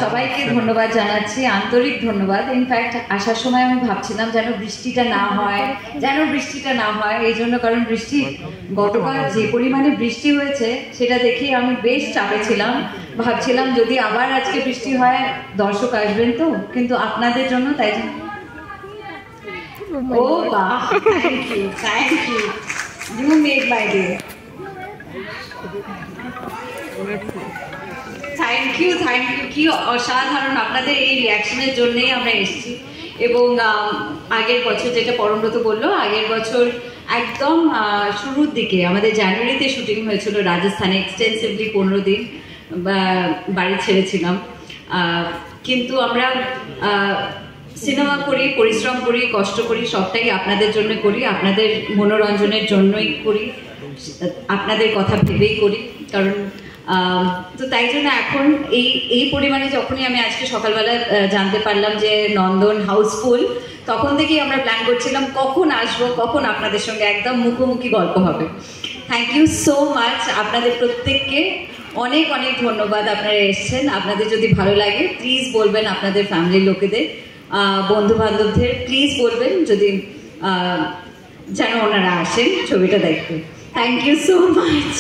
সবাইকে ধন্যবাদ জানাচ্ছি, আন্তরিক ধন্যবাদ। ইনফ্যাক্ট আসার সময় আমি ভাবছিলাম যেন বৃষ্টিটা না হয়, এই জন্য, কারণ বৃষ্টি গতকাল যে পরিমাণে বৃষ্টি হয়েছে সেটা দেখে আমি বেশ চাপে ছিলাম। ভাবছিলাম যদি আবার আজকে বৃষ্টি হয় দর্শক আসবেন তো, কিন্তু আপনাদের জন্য তাই জন্য ও বাহ, thank you made my day. Thank you কি অসাধারণ, আপনাদের এই রিয়াকশনের জন্যই আমরা এসেছি। এবং আগের বছর যেটা পরমব্রত বললো, আগের বছর একদম শুরুর দিকে আমাদের জানুয়ারিতে শুটিং হয়েছিল রাজস্থানে, এক্সটেন্সিভলি 15 দিন বাড়ি ছেড়েছিলাম। কিন্তু আমরা সিনেমা করি, পরিশ্রম করি, কষ্ট করি, সবটাই আপনাদের জন্য করি, আপনাদের মনোরঞ্জনের জন্যই করি, আপনাদের কথা ভেবেই করি। কারণ তো তাই জন্য এখন এই পরিমাণে যখনই আমি আজকে সকালবেলা জানতে পারলাম যে নন্দন হাউসফুল, তখন থেকেই আমরা প্ল্যান করছিলাম কখন আসবো, কখন আপনাদের সঙ্গে একদম মুখোমুখি গল্প হবে। থ্যাংক ইউ সো মাচ, আপনাদের প্রত্যেককে অনেক অনেক ধন্যবাদ। আপনারা এসছেন, আপনাদের যদি ভালো লাগে প্লিজ বলবেন আপনাদের ফ্যামিলির লোকেদের, বন্ধু বান্ধবদের প্লিজ বলবেন যদি যেন ওনারা আসেন ছবিটা দেখতে। Thank you so much.